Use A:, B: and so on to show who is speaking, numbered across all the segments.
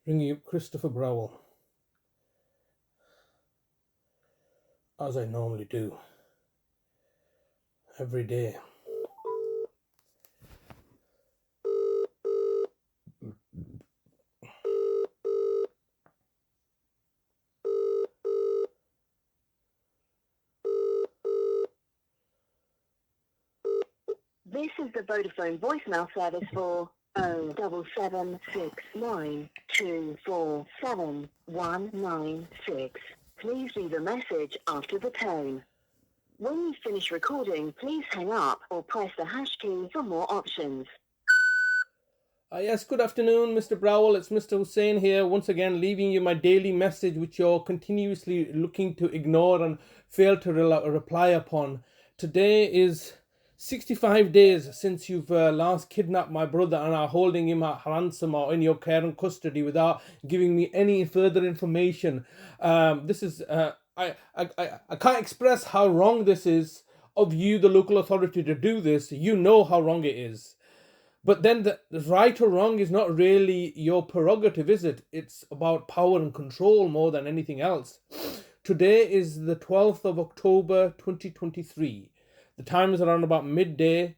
A: Ringing up Christopher Browell, as I normally do, every day.
B: This is the Vodafone voicemail service for 07769247196. Please leave a message after the tone. When you finish recording, please hang up or press the hash key for more options.
A: Yes, good afternoon, Mr. Browell. It's Mr. Hussain here, once again leaving you my daily message, which you're continuously looking to ignore and fail to reply upon. Today is 65 days since you've last kidnapped my brother and are holding him at ransom or in your care and custody without giving me any further information. This is I can't express how wrong this is of you, the local authority, to do this. You know how wrong it is. But then the right or wrong is not really your prerogative, is it? It's about power and control more than anything else. Today is the 12th of October 2023. The time is around about midday,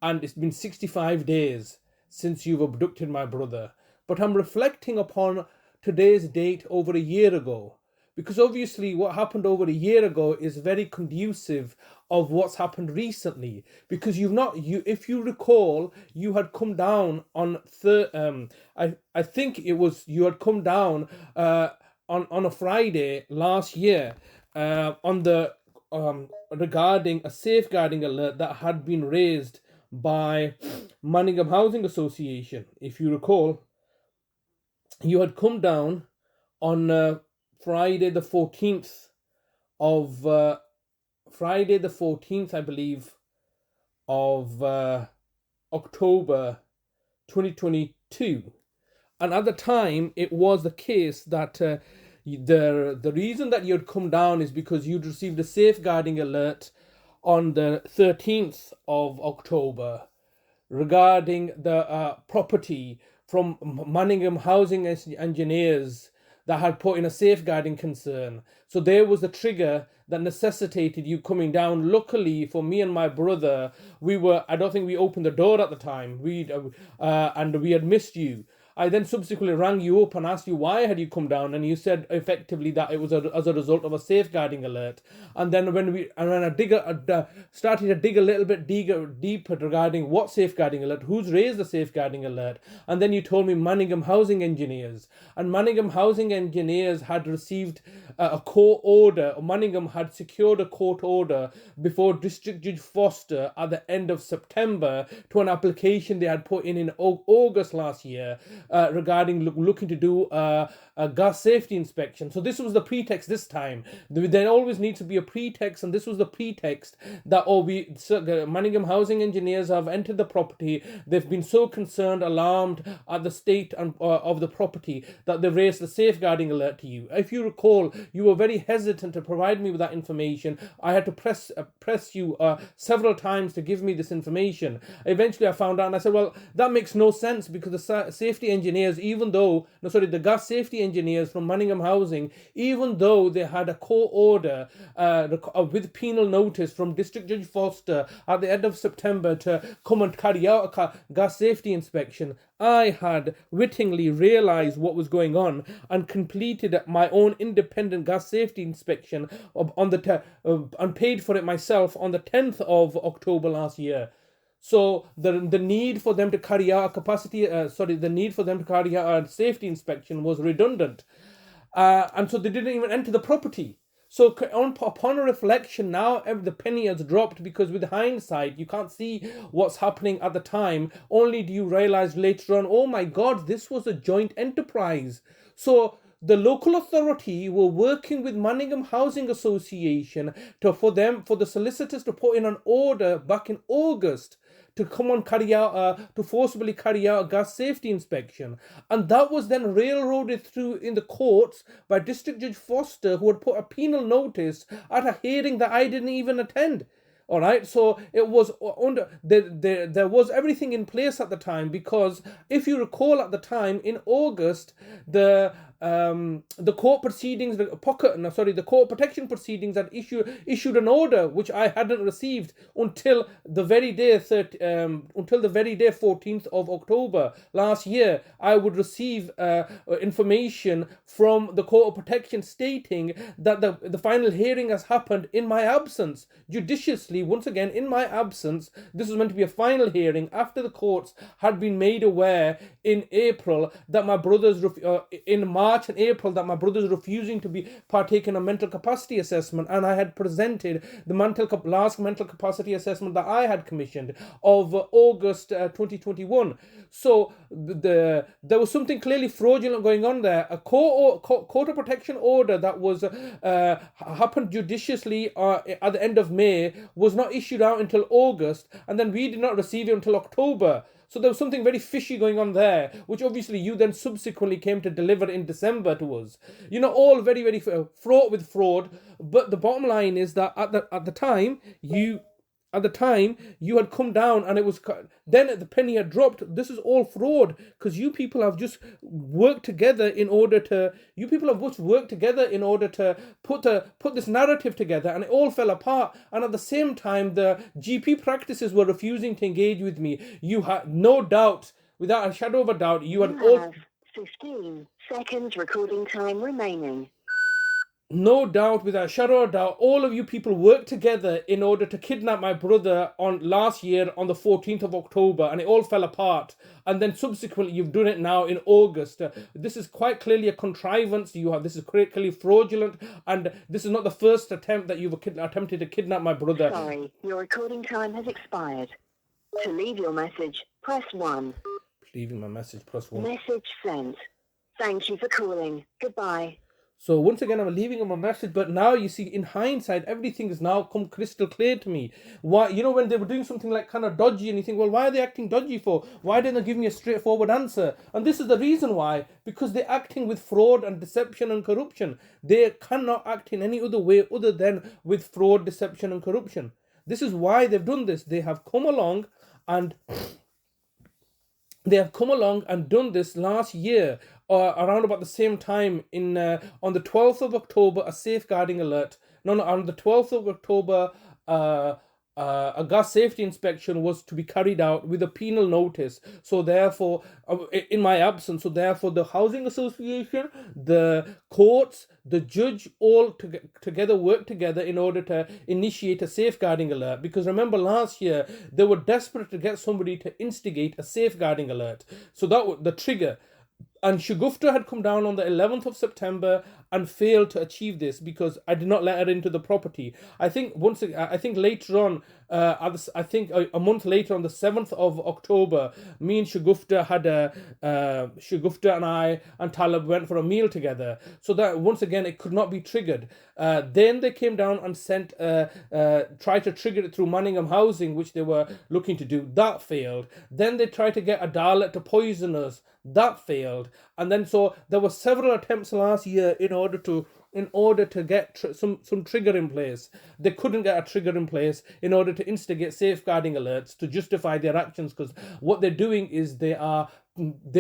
A: and it's been 65 days since you've abducted my brother. But I'm reflecting upon today's date over a year ago, because obviously what happened over a year ago is very conducive of what's happened recently, because if you recall, you had come down on I think it was you had come down on a Friday last year on the regarding a safeguarding alert that had been raised by Manningham Housing Association. If you recall, you had come down on Friday the 14th of I believe, of October 2022. And at the time, it was the case that the reason that you had come down is because you'd received a safeguarding alert on the 13th of October regarding the property from Manningham Housing Engineers that had put in a safeguarding concern. So there was the trigger that necessitated you coming down. Luckily for me and my brother, I don't think we opened the door at the time. And we had missed you. I then subsequently rang you up and asked you why had you come down, and you said effectively that it was as a result of a safeguarding alert. And then when I started to dig a little bit deeper regarding what safeguarding alert, who's raised the safeguarding alert, and then you told me Manningham Housing Engineers, and Manningham Housing Engineers had received a court order. Manningham had secured a court order before District Judge Foster at the end of September to an application they had put in August last year regarding looking to do a gas safety inspection. So this was the pretext this time. There always needs to be a pretext, and this was the pretext that Manningham Housing Engineers have entered the property. They've been so concerned, alarmed at the state of the property that they've raised the safeguarding alert to you. If you recall, you were very hesitant to provide me with that information. I had to press you several times to give me this information. Eventually I found out, and I said, well, that makes no sense, because the safety engineers, the gas safety engineers from Manningham Housing, even though they had a court order with penal notice from District Judge Foster at the end of September to come and carry out a gas safety inspection, I had wittingly realized what was going on and completed my own independent gas safety inspection and paid for it myself on the 10th of October last year. So the need for them to carry out a safety inspection was redundant, and so they didn't even enter the property. So upon a reflection, now the penny has dropped, because with hindsight, you can't see what's happening at the time. Only do you realize later on, oh my God, this was a joint enterprise. So the local authority were working with Manningham Housing Association for the solicitors to put in an order back in August to come and forcibly carry out a gas safety inspection. And that was then railroaded through in the courts by District Judge Foster, who had put a penal notice at a hearing that I didn't even attend. All right, so it was under there was everything in place at the time, because if you recall at the time in August, the court proceedings, the court protection proceedings had issued an order which I hadn't received until the very day 14th of October last year. I would receive information from the court of protection stating that the final hearing has happened in my absence, judiciously, once again in my absence. This was meant to be a final hearing after the courts had been made aware in April that my brothers in March and April that my brothers refusing to be partake in a mental capacity assessment, and I had presented the last mental capacity assessment that I had commissioned of August 2021. So there was something clearly fraudulent going on there. A court of protection order that was happened judiciously at the end of May was not issued out until August, and then we did not receive it until October. So there was something very fishy going on there, which obviously you then subsequently came to deliver in December to us. All very, very fraught with fraud. But the bottom line is that at the time you had come down, and it was then the penny had dropped. This is all fraud, because you people have just worked together in order to put this narrative together, and it all fell apart. And at the same time, the GP practices were refusing to engage with me. You had no doubt, without a shadow of a doubt, you had all
B: 15 seconds recording time remaining.
A: No doubt, without a shadow of a doubt, all of you people worked together in order to kidnap my brother on last year on the 14th of October, and it all fell apart. And then subsequently, you've done it now in August. This is quite clearly a contrivance. This is clearly fraudulent, and this is not the first attempt that you've attempted to kidnap my brother.
B: Sorry, your recording time has expired. To leave your message, press 1.
A: Leaving my message, press 1.
B: Message sent. Thank you for calling. Goodbye.
A: So once again, I'm leaving him a message, but now you see, in hindsight, everything has now come crystal clear to me. Why, when they were doing something like kind of dodgy, and you think, well, why are they acting dodgy for? Why didn't they give me a straightforward answer? And this is the reason why, because they're acting with fraud and deception and corruption. They cannot act in any other way other than with fraud, deception, and corruption. This is why they've done this. They have come along and done this last year, around about the same time on the 12th of October, a safeguarding alert. On the 12th of October, a gas safety inspection was to be carried out with a penal notice. So therefore, in my absence, the housing association, the courts, the judge, all together worked together in order to initiate a safeguarding alert. Because remember, last year they were desperate to get somebody to instigate a safeguarding alert. So that was the trigger. And Shagufta had come down on the 11th of September and failed to achieve this because I did not let her into the property. I think later on, a month later, on the 7th of October, me and Shagufta Shagufta and I and Talib went for a meal together. So that once again it could not be triggered. Then they came down and tried to trigger it through Manningham Housing, which they were looking to do. That failed. Then they tried to get Adalat to poison us. That failed. And then so there were several attempts last year in order to get some trigger in place. They couldn't get a trigger in place in order to instigate safeguarding alerts to justify their actions, because what they're doing is they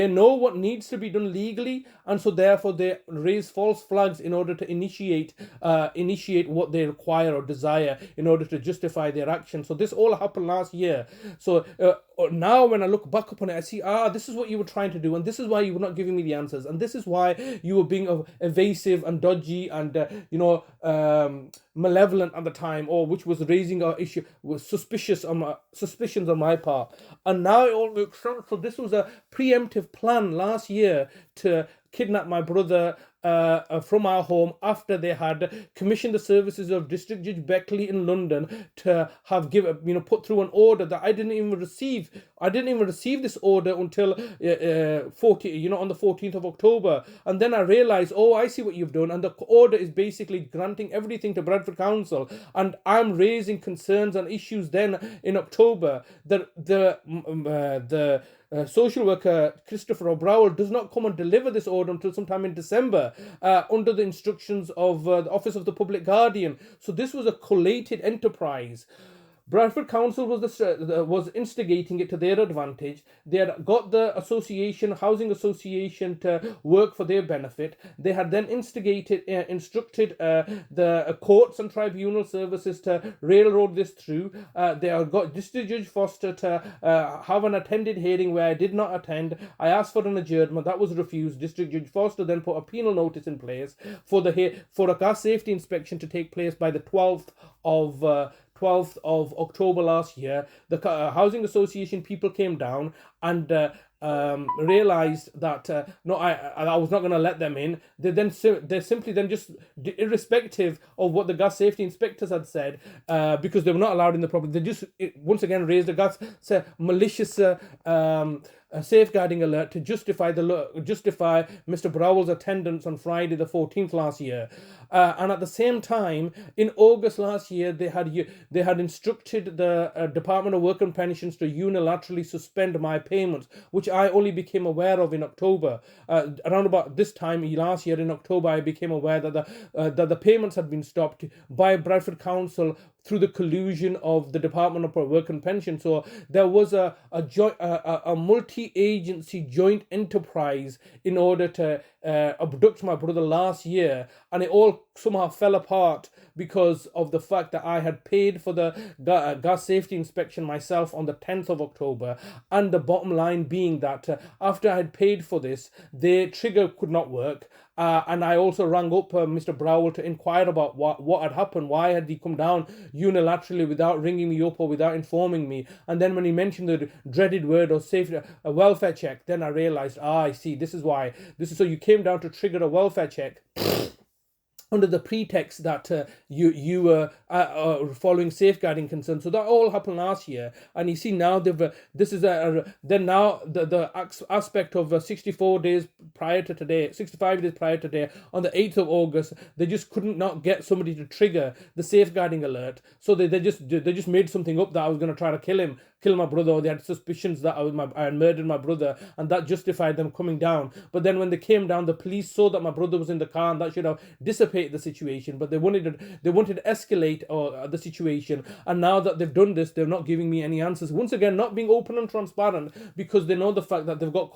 A: know what needs to be done legally, and so therefore they raise false flags in order to initiate what they require or desire in order to justify their action. So this all happened last year. So now when I look back upon it, I see, this is what you were trying to do, and this is why you were not giving me the answers, and this is why you were being evasive and dodgy and malevolent at the time, or which was raising our issue, was suspicions on my part. And now it all makes sense. So this was a preemptive plan last year to kidnap my brother from our home after they had commissioned the services of District Judge Beckley in London to have put through an order that I didn't even receive. I didn't even receive this order until on the 14th of October. And then I realized, I see what you've done. And the order is basically granting everything to Bradford Council. And I'm raising concerns and issues then in October that the social worker Christopher Browell does not come and deliver this order until sometime in December under the instructions of the Office of the Public Guardian. So this was a collated enterprise. Bradford Council was instigating it to their advantage. They had got the housing association, to work for their benefit. They had then instructed the courts and tribunal services to railroad this through. They had got District Judge Foster to have an attended hearing where I did not attend. I asked for an adjournment. That was refused. District Judge Foster then put a penal notice in place for a gas safety inspection to take place by the 12th of October last year. The housing association people came down and realized that no, I was not going to let them in. They simply then just, irrespective of what the gas safety inspectors had said, because they were not allowed in the property, they just once again raised a malicious a safeguarding alert to justify Mr. Browell's attendance on Friday the 14th last year. And at the same time, in August last year, they had instructed the Department of Work and Pensions to unilaterally suspend my payments, which I only became aware of in October. Around about this time last year in October, I became aware that the payments had been stopped by Bradford Council through the collusion of the Department of Work and Pension. So there was a multi-agency joint enterprise in order to abduct my brother last year, and it all somehow fell apart because of the fact that I had paid for the gas safety inspection myself on the 10th of October, and the bottom line being that after I had paid for this, the trigger could not work. And I also rang up Mr. Browell to inquire about what had happened. Why had he come down unilaterally without ringing me up or without informing me? And then when he mentioned the dreaded word of safety, a welfare check, then I realized, I see, this is why. So you came down to trigger a welfare check under the pretext that you were following safeguarding concerns. So that all happened last year, and you see now then now the aspect of 65 days prior to today, on the 8th of August, they just couldn't not get somebody to trigger the safeguarding alert. So they just made something up that I was going to try to kill my brother, or they had suspicions that I had murdered my brother, and that justified them coming down. But then when they came down, the police saw that my brother was in the car, and that should have dissipated the situation. But they wanted to escalate the situation, and now that they've done this, they're not giving me any answers. Once again, not being open and transparent, because they know the fact that they'll get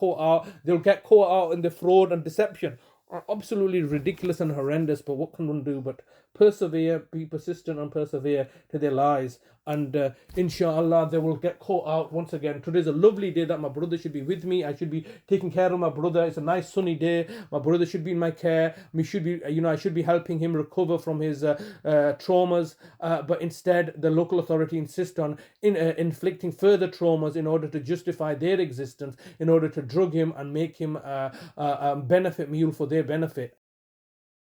A: caught out in the fraud and deception. Are absolutely ridiculous and horrendous. But what can one do but persevere, be persistent, and persevere to their lies? And inshallah, they will get caught out once again. Today's a lovely day that my brother should be with me. I should be taking care of my brother. It's a nice sunny day. My brother should be in my care. I should be helping him recover from his traumas. But instead, the local authority insists on inflicting further traumas in order to justify their existence, in order to drug him and make him a benefit mule for their benefit.